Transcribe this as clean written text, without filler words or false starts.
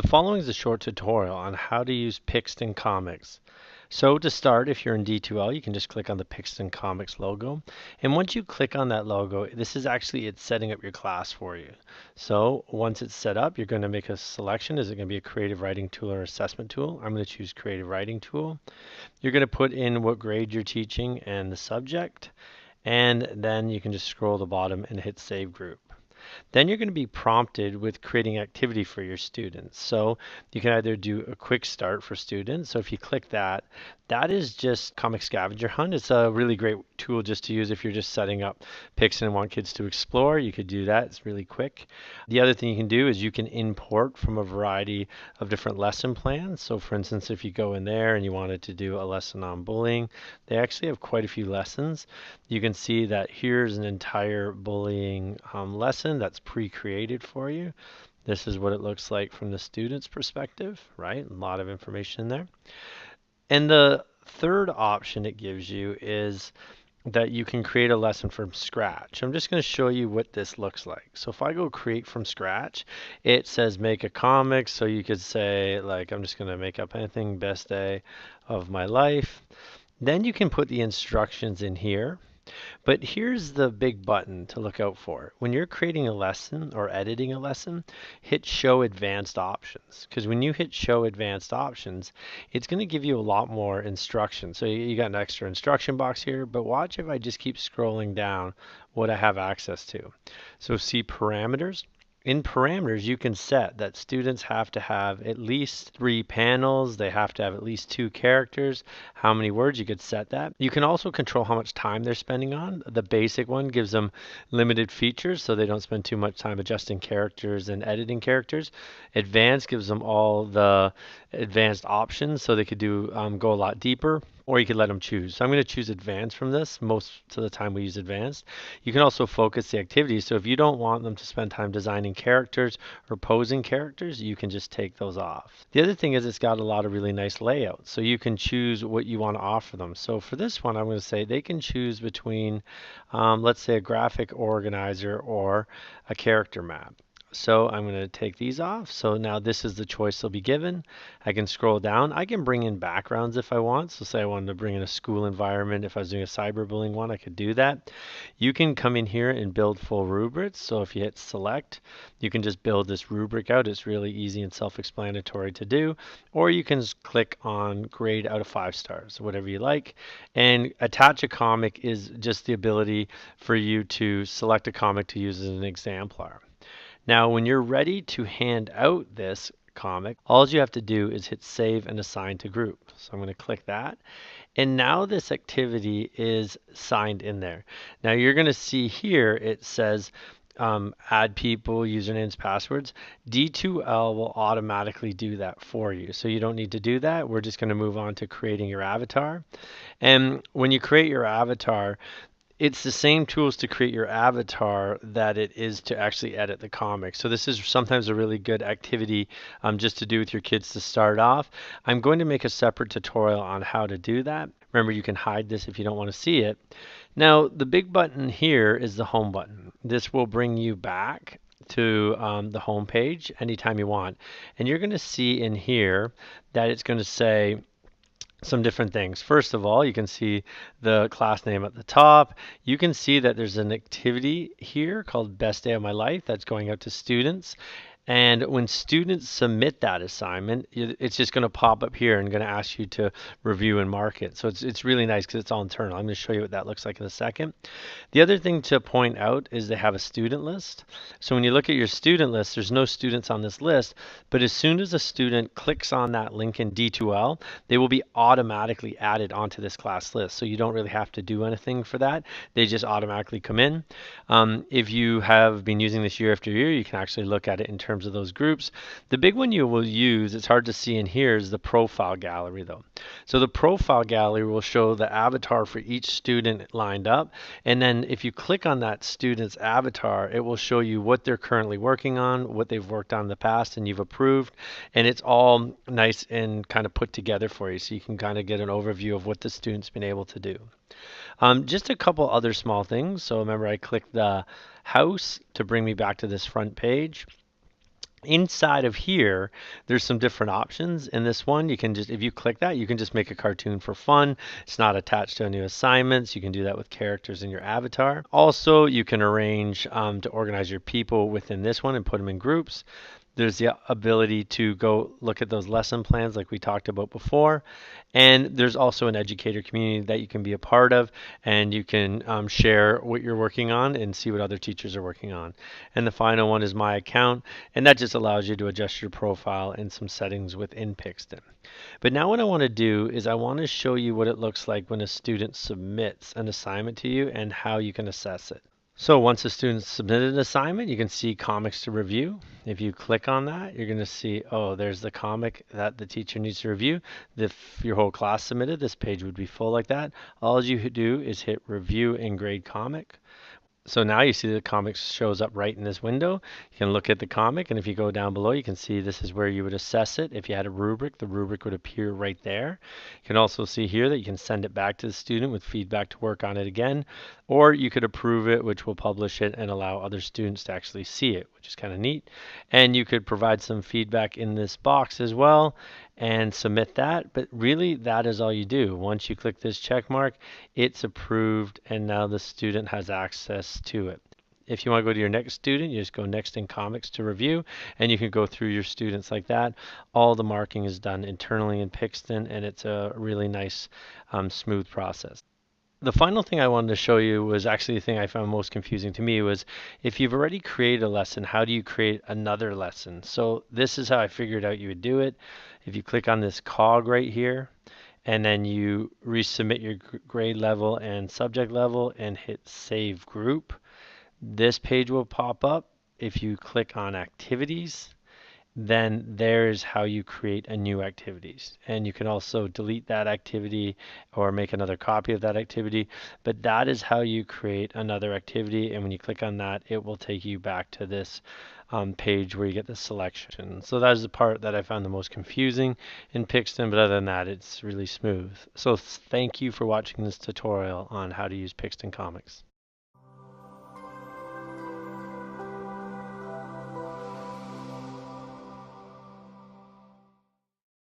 The following is a short tutorial on how to use Pixton Comics. So to start, if you're in D2L, you can just click on the Pixton Comics logo. And once you click on that logo, this is actually it's setting up your class for you. So once it's set up, you're going to make a selection. Is it going to be a creative writing tool or assessment tool? I'm going to choose creative writing tool. You're going to put in what grade you're teaching and the subject. And then you can just scroll to the bottom and hit Save Group. Then you're going to be prompted with creating activity for your students. So you can either do a quick start for students. So if you click that, that is just Comic Scavenger Hunt. It's a really great tool just to use if you're just setting up Pixton and want kids to explore. You could do that. It's really quick. The other thing you can do is you can import from a variety of different lesson plans. So for instance, if you go in there and you wanted to do a lesson on bullying, they actually have quite a few lessons. You can see that here's an entire bullying lesson that's pre-created for you. This is what it looks like from the student's perspective, right? A lot of information in there. And the third option it gives you is that you can create a lesson from scratch. I'm just going to show you what this looks like. So if I go create from scratch, it says make a comic. So you could say, like, I'm just going to make up anything, best day of my life. Then you can put the instructions in here. But here's the big button to look out for. When you're creating a lesson or editing a lesson, hit Show Advanced Options. Because when you hit Show Advanced Options, it's going to give you a lot more instruction. So you got an extra instruction box here, but watch if I just keep scrolling down what I have access to. So see Parameters. In parameters, you can set that students have to have at least 3 panels. They have to have at least 2 characters. How many words, you could set that. You can also control how much time they're spending on. The basic one gives them limited features so they don't spend too much time adjusting characters and editing characters. Advanced gives them all the advanced options so they could do go a lot deeper, or you could let them choose. So I'm going to choose advanced from this. Most of the time we use advanced. You can also focus the activities. So if you don't want them to spend time designing characters or posing characters, you can just take those off. The other thing is it's got a lot of really nice layouts. So you can choose what you want to offer them. So for this one, I'm going to say they can choose between, let's say, a graphic organizer or a character map. So I'm going to take these off. So now this is the choice they'll be given. I can scroll down. I can bring in backgrounds if I want. So say I wanted to bring in a school environment. If I was doing a cyberbullying one, I could do that. You can come in here and build full rubrics. So if you hit select, you can just build this rubric out. It's really easy and self-explanatory to do. Or you can click on grade out of 5 stars, whatever you like. And attach a comic is just the ability for you to select a comic to use as an exemplar. Now, when you're ready to hand out this comic, all you have to do is hit Save and Assign to Group. So I'm going to click that. And now this activity is signed in there. Now you're going to see here it says add people, usernames, passwords. D2L will automatically do that for you. So you don't need to do that. We're just going to move on to creating your avatar. And when you create your avatar, it's the same tools to create your avatar that it is to actually edit the comic. So this is sometimes a really good activity just to do with your kids to start off. I'm going to make a separate tutorial on how to do that. Remember, you can hide this if you don't want to see it. Now, the big button here is the home button. This will bring you back to the home page anytime you want. And you're going to see in here that it's going to say some different things. First of all, you can see the class name at the top. You can see that there's an activity here called Best Day of My Life that's going out to students. And when students submit that assignment, it's just going to pop up here and going to ask you to review and mark it. So it's really nice because it's all internal. I'm going to show you what that looks like in a second. The other thing to point out is they have a student list. So when you look at your student list, there's no students on this list, but as soon as a student clicks on that link in D2L, they will be automatically added onto this class list. So you don't really have to do anything for that. They just automatically come in. If you have been using this year after year, you can actually look at it in terms of those groups. The big one you will use, it's hard to see in here, is the profile gallery though. So the profile gallery will show the avatar for each student lined up, and then if you click on that student's avatar, it will show you what they're currently working on, what they've worked on in the past and you've approved, and it's all nice and kind of put together for you so you can kind of get an overview of what the student's been able to do. Just a couple other small things. So remember, I clicked the house to bring me back to this front page. Inside of here, there's some different options. In this one, you can just, if you click that, you can just make a cartoon for fun. It's not attached to any assignments. You can do that with characters in your avatar. Also, you can arrange to organize your people within this one and put them in groups. There's the ability to go look at those lesson plans like we talked about before. And there's also an educator community that you can be a part of, and you can share what you're working on and see what other teachers are working on. And the final one is My Account, and that just allows you to adjust your profile and some settings within Pixton. But now what I want to do is I want to show you what it looks like when a student submits an assignment to you and how you can assess it. So once a student submitted an assignment, you can see comics to review. If you click on that, you're going to see, oh, there's the comic that the teacher needs to review. If your whole class submitted, this page would be full like that. All you do is hit review and grade comic. So now you see the comic shows up right in this window. You can look at the comic, and if you go down below, you can see this is where you would assess it. If you had a rubric, the rubric would appear right there. You can also see here that you can send it back to the student with feedback to work on it again, or you could approve it, which will publish it and allow other students to actually see it, which is kind of neat. And you could provide some feedback in this box as well and submit that. But really, that is all you do. Once you click this check mark, it's approved, and now the student has access to it. If you want to go to your next student, you just go next in comics to review, and you can go through your students like that. All the marking is done internally in Pixton, and it's a really nice, smooth process. The final thing I wanted to show you was actually the thing I found most confusing to me was if you've already created a lesson, how do you create another lesson? So this is how I figured out you would do it. If you click on this cog right here, and then you resubmit your grade level and subject level and hit save group, this page will pop up. If you click on activities, then there's how you create a new activities. And you can also delete that activity or make another copy of that activity. But that is how you create another activity. And when you click on that, it will take you back to this page where you get the selection. So that is the part that I found the most confusing in Pixton. But other than that, it's really smooth. So thank you for watching this tutorial on how to use Pixton Comics.